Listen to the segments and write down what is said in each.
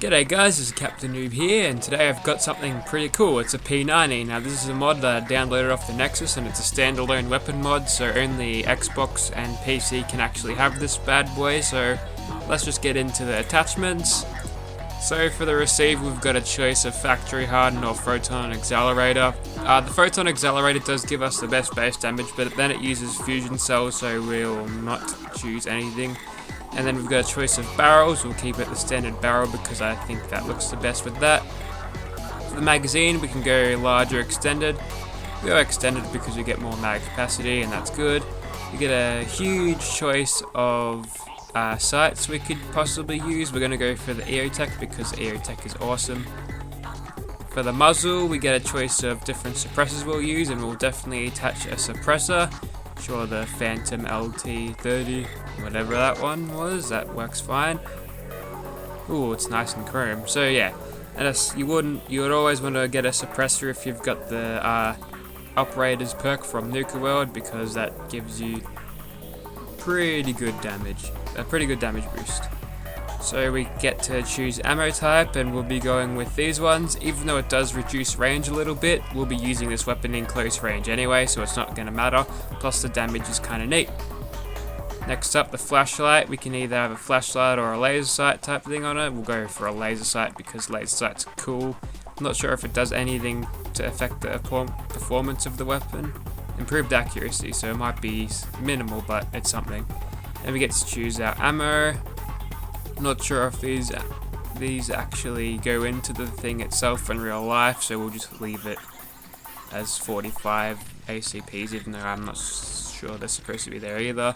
G'day guys, this is Captain Noob here, and today I've got something pretty cool. It's a P90. Now this is a mod that I downloaded off the Nexus, and it's a standalone weapon mod, so only Xbox and PC can actually have this bad boy. So let's just get into the attachments. So for the receiver, we've got a choice of factory hardened or photon accelerator. The photon accelerator does give us the best base damage, but then it uses fusion cells, so we'll not choose anything. And then we've got a choice of barrels. We'll keep it the standard barrel because I think that looks the best with that. For the magazine, we can go large or extended. We go extended because we get more mag capacity, and that's good. We get a huge choice of sights we could possibly use. We're going to go for the EOTech because the EOTech is awesome. For the muzzle, we get a choice of different suppressors we'll use, and we'll definitely attach a suppressor. Sure, the Phantom LT30, whatever that one was, that works fine. Ooh, it's nice and chrome. So yeah, and you would always want to get a suppressor if you've got the Operator's perk from Nuka World, because that gives you pretty good damage, a pretty good damage boost. So we get to choose ammo type, and we'll be going with these ones. Even though it does reduce range a little bit, we'll be using this weapon in close range anyway, so it's not going to matter. Plus the damage is kind of neat. Next up, the flashlight. We can either have a flashlight or a laser sight type thing on it. We'll go for a laser sight because laser sight's cool. I'm not sure if it does anything to affect the performance of the weapon. Improved accuracy, so it might be minimal, but it's something. And we get to choose our ammo. Not sure if these actually go into the thing itself in real life, so we'll just leave it as 45 ACPs, even though I'm not sure they're supposed to be there either.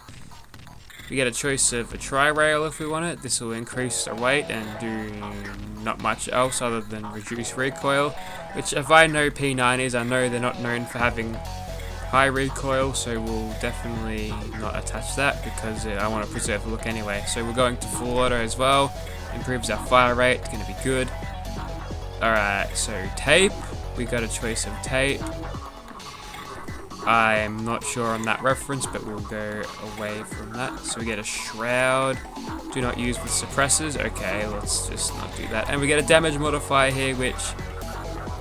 We get a choice of a tri-rail if we want it. This will increase our weight and do not much else other than reduce recoil, which if I know P90s, I know they're not known for having high recoil, so we'll definitely not attach that because I want to preserve the look anyway. So we're going to full auto as well. Improves our fire rate, it's going to be good. Alright, so tape. We got a choice of tape. I'm not sure on that reference, but we'll go away from that. So we get a shroud. Do not use with suppressors. Okay, let's just not do that. And we get a damage modifier here, which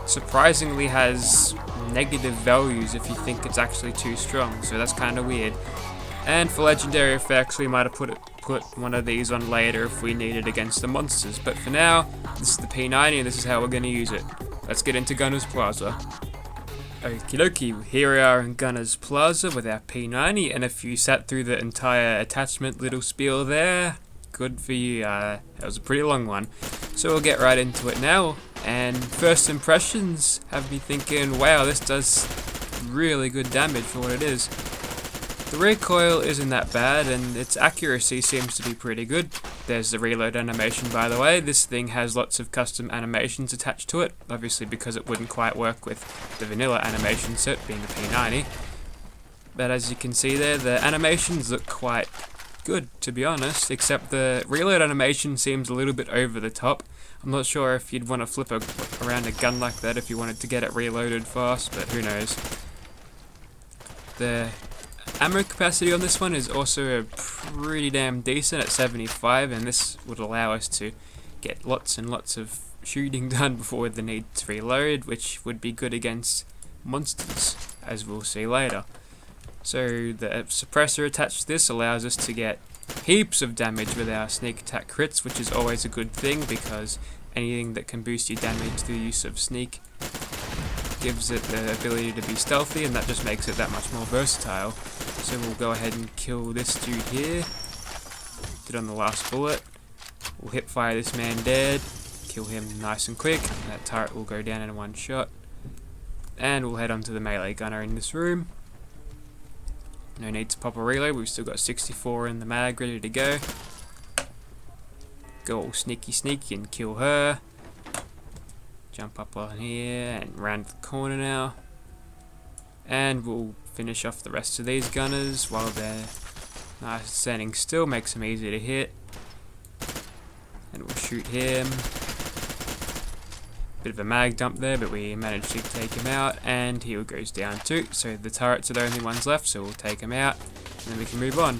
surprisingly has negative values if you think it's actually too strong, so that's kind of weird. And for legendary effects, we might have put one of these on later if we need it against the monsters, but for now, this is the P90 and this is how we're going to use it. Let's get into Gunner's Plaza. Okie dokie, here we are in Gunner's Plaza with our P90, and if you sat through the entire attachment little spiel there, good for you. That was a pretty long one. So we'll get right into it now. And first impressions have me thinking, wow, this does really good damage for what it is. The recoil isn't that bad, and its accuracy seems to be pretty good. There's the reload animation, by the way. This thing has lots of custom animations attached to it, obviously because it wouldn't quite work with the vanilla animation set, being the P90. But as you can see there, the animations look quite good, to be honest, except the reload animation seems a little bit over the top. I'm not sure if you'd want to flip around a gun like that if you wanted to get it reloaded fast, but who knows. The ammo capacity on this one is also pretty damn decent at 75, and this would allow us to get lots and lots of shooting done before the need to reload, which would be good against monsters, as we'll see later. So the suppressor attached to this allows us to get heaps of damage with our sneak attack crits, which is always a good thing because anything that can boost your damage through the use of sneak gives it the ability to be stealthy, and that just makes it that much more versatile. So we'll go ahead and kill this dude here. Did on the last bullet. We'll hip fire this man dead, kill him nice and quick. That turret will go down in one shot. And we'll head on to the melee gunner in this room. No need to pop a reload, we've still got 64 in the mag ready to go. Go all sneaky and kill her. Jump up on here and round the corner now. And we'll finish off the rest of these gunners while they're nice and standing still, makes them easy to hit. And we'll shoot him. Bit of a mag dump there, but we managed to take him out, and he goes down too. So the turrets are the only ones left, so we'll take him out, and then we can move on.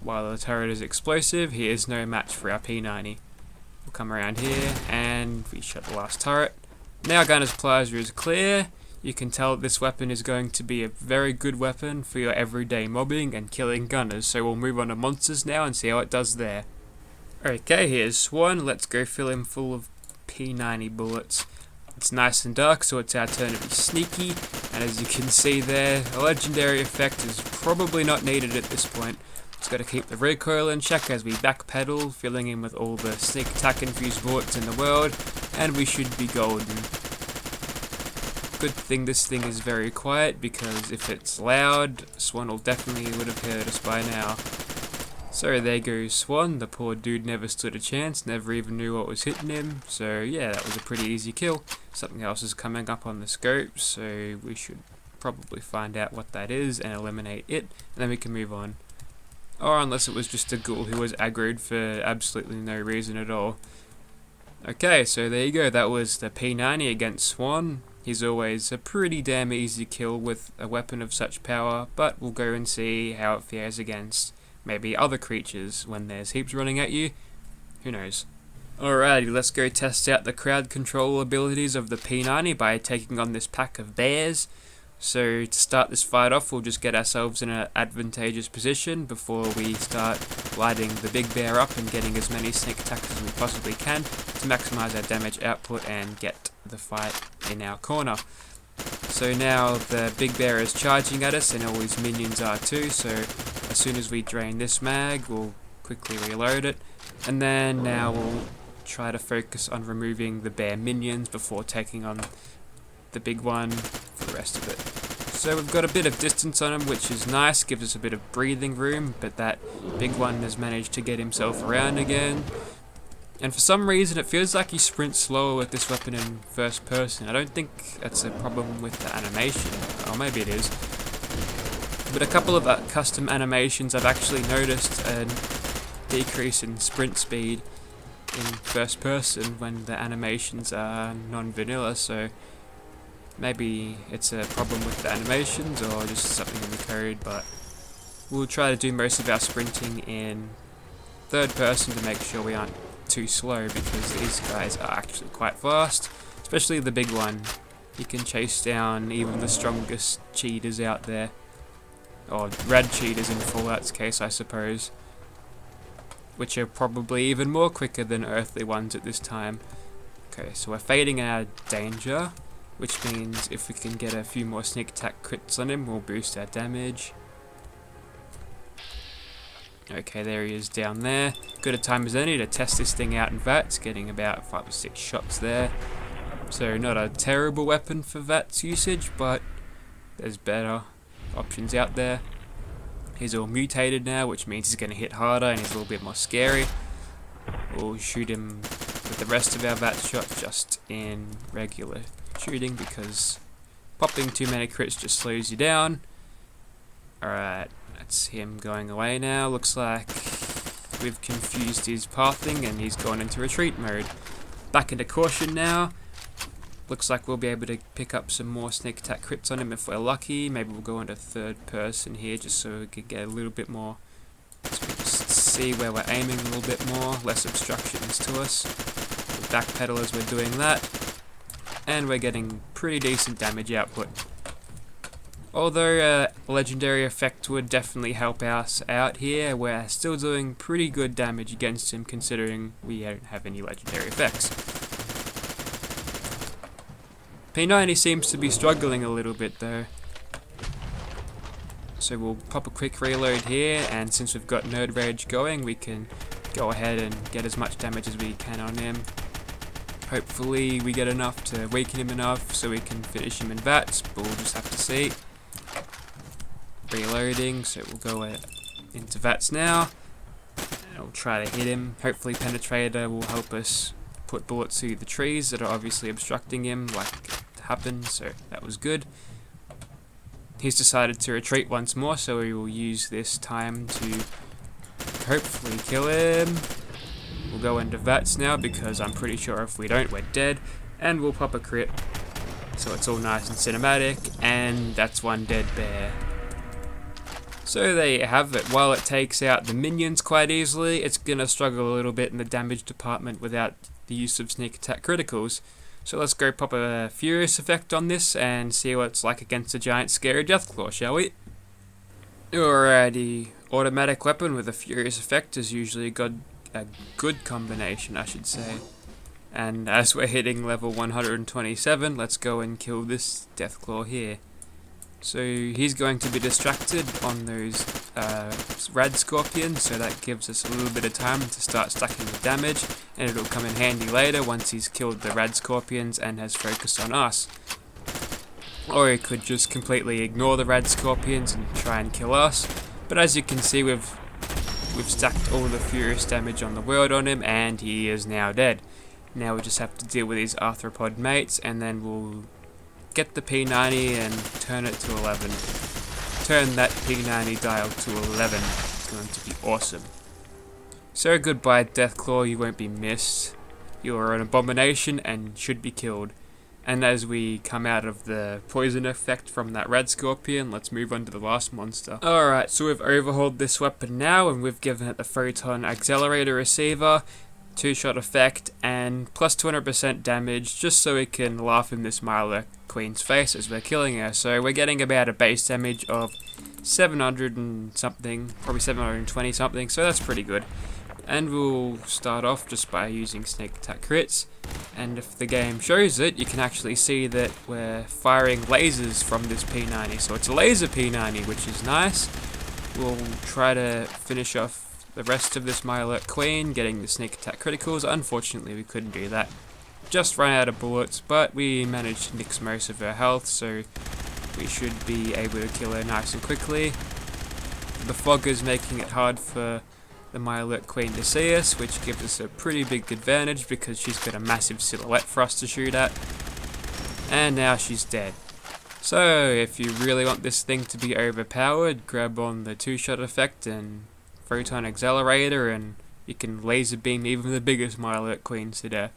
While the turret is explosive, he is no match for our P90. We'll come around here and we shut the last turret. Now Gunner's Plaza is clear. You can tell that this weapon is going to be a very good weapon for your everyday mobbing and killing gunners, so we'll move on to monsters now and see how it does there. Okay, here's Swann. Let's go fill him full of P90 bullets. It's nice and dark, so it's our turn to be sneaky, and as you can see there, a legendary effect is probably not needed at this point. Just got to keep the recoil in check as we backpedal, filling in with all the sneak attack infused bullets in the world, and we should be golden. Good thing this thing is very quiet, because if it's loud, Swann will definitely would have heard us by now. So there goes Swann. The poor dude never stood a chance, never even knew what was hitting him. So yeah, that was a pretty easy kill. Something else is coming up on the scope, so we should probably find out what that is and eliminate it, and then we can move on. Or unless it was just a ghoul who was aggroed for absolutely no reason at all. Okay, so there you go. That was the P90 against Swann. He's always a pretty damn easy kill with a weapon of such power, but we'll go and see how it fares against maybe other creatures when there's heaps running at you. Who knows? Alrighty, let's go test out the crowd control abilities of the P90 by taking on this pack of bears. So to start this fight off, we'll just get ourselves in an advantageous position before we start lighting the big bear up and getting as many sneak attacks as we possibly can to maximize our damage output and get the fight in our corner. So now the big bear is charging at us and all his minions are too, so as soon as we drain this mag, we'll quickly reload it, and then now we'll try to focus on removing the bear minions before taking on the big one for the rest of it. So we've got a bit of distance on him, which is nice, gives us a bit of breathing room, but that big one has managed to get himself around again. And for some reason it feels like he sprints slower with this weapon in first person. I don't think that's a problem with the animation, or maybe it is. But a couple of custom animations I've actually noticed a decrease in sprint speed in first person when the animations are non-vanilla, so maybe it's a problem with the animations or just something in the code, but we'll try to do most of our sprinting in third person to make sure we aren't too slow, because these guys are actually quite fast, especially the big one. He can chase down even the strongest cheaters out there, or rad cheaters in Fallout's case, I suppose, which are probably even more quicker than earthly ones at this time. Okay, so we're fading our danger, which means if we can get a few more sneak attack crits on him, we'll boost our damage. Okay, there he is down there. Good a time as any to test this thing out in VATS, getting about 5 or 6 shots there. So not a terrible weapon for VATS usage, but there's better options out there. He's all mutated now, which means he's going to hit harder and he's a little bit more scary. We'll shoot him with the rest of our VATS shots just in regular shooting, because popping too many crits just slows you down. Alright, that's him going away now. Looks like we've confused his pathing and he's gone into retreat mode. Back into caution now. Looks like we'll be able to pick up some more sneak attack crits on him if we're lucky. Maybe we'll go into third person here just so we can get a little bit more, so we can just see where we're aiming a little bit more, less obstructions to us. We'll backpedal as we're doing that, and we're getting pretty decent damage output. Although a legendary effect would definitely help us out here, we're still doing pretty good damage against him considering we don't have any legendary effects. P90 seems to be struggling a little bit though. So we'll pop a quick reload here, and since we've got Nerd Rage going, we can go ahead and get as much damage as we can on him. Hopefully we get enough to weaken him enough so we can finish him in VATS, but we'll just have to see. Reloading, so we'll go into VATS now, and we'll try to hit him. Hopefully Penetrator will help us put bullets through the trees that are obviously obstructing him, like it happened, so that was good. He's decided to retreat once more, so we will use this time to hopefully kill him. We'll go into VATS now, because I'm pretty sure if we don't, we're dead, and we'll pop a crit, so it's all nice and cinematic, and that's one dead bear. So there you have it. While it takes out the minions quite easily, it's gonna struggle a little bit in the damage department without the use of sneak attack criticals. So let's go pop a furious effect on this and see what it's like against a giant scary Deathcore, shall we? Alrighty, automatic weapon with a furious effect is usually a good combination, I should say. And as we're hitting level 127, let's go and kill this Deathcore here. So he's going to be distracted on those rad scorpions, so that gives us a little bit of time to start stacking the damage, and it'll come in handy later once he's killed the rad scorpions and has focused on us. Or he could just completely ignore the rad scorpions and try and kill us, but as you can see we've stacked all the furious damage on the world on him and he is now dead. Now we just have to deal with his arthropod mates, and then we'll get the P90 and turn it to 11. Turn that P90 dial to 11. It's going to be awesome. So goodbye Deathclaw, you won't be missed. You are an abomination and should be killed. And as we come out of the poison effect from that red scorpion, let's move on to the last monster. Alright, so we've overhauled this weapon now and we've given it the photon accelerator receiver, 2-shot effect, and plus 200% damage, just so we can laugh in this Myla Queen's face as we're killing her. So we're getting about a base damage of 700 and something, probably 720 something, so that's pretty good. And we'll start off just by using sneak attack crits, and if the game shows it, you can actually see that we're firing lasers from this P90, so it's a laser P90, which is nice. We'll try to finish off the rest of this My Alert Queen, getting the sneak attack criticals. Unfortunately we couldn't do that, just ran out of bullets, but we managed to nix most of her health, so we should be able to kill her nice and quickly. The fog is making it hard for the My Alert Queen to see us, which gives us a pretty big advantage because she's got a massive silhouette for us to shoot at. And now she's dead. So if you really want this thing to be overpowered, grab on the 2-shot effect and photon accelerator and you can laser beam even the biggest My Alert Queens to death.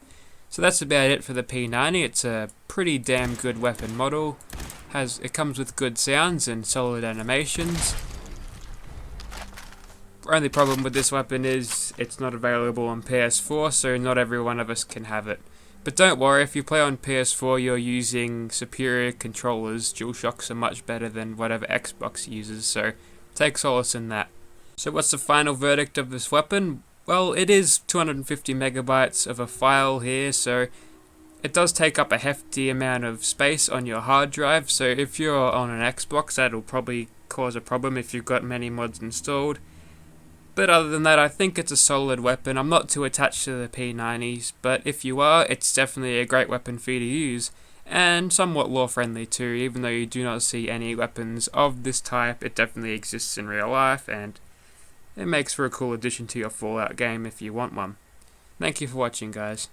So that's about it for the P90. It's a pretty damn good weapon model. It comes with good sounds and solid animations. The only problem with this weapon is it's not available on PS4, so not every one of us can have it. But don't worry, if you play on PS4 you're using superior controllers. DualShocks are much better than whatever Xbox uses, so take solace in that. So what's the final verdict of this weapon? Well, it is 250 megabytes of a file here, so it does take up a hefty amount of space on your hard drive, so if you're on an Xbox that'll probably cause a problem if you've got many mods installed. But other than that, I think it's a solid weapon. I'm not too attached to the P90s, but if you are, it's definitely a great weapon for you to use, and somewhat lore friendly too. Even though you do not see any weapons of this type, it definitely exists in real life, and it makes for a cool addition to your Fallout game if you want one. Thank you for watching, guys.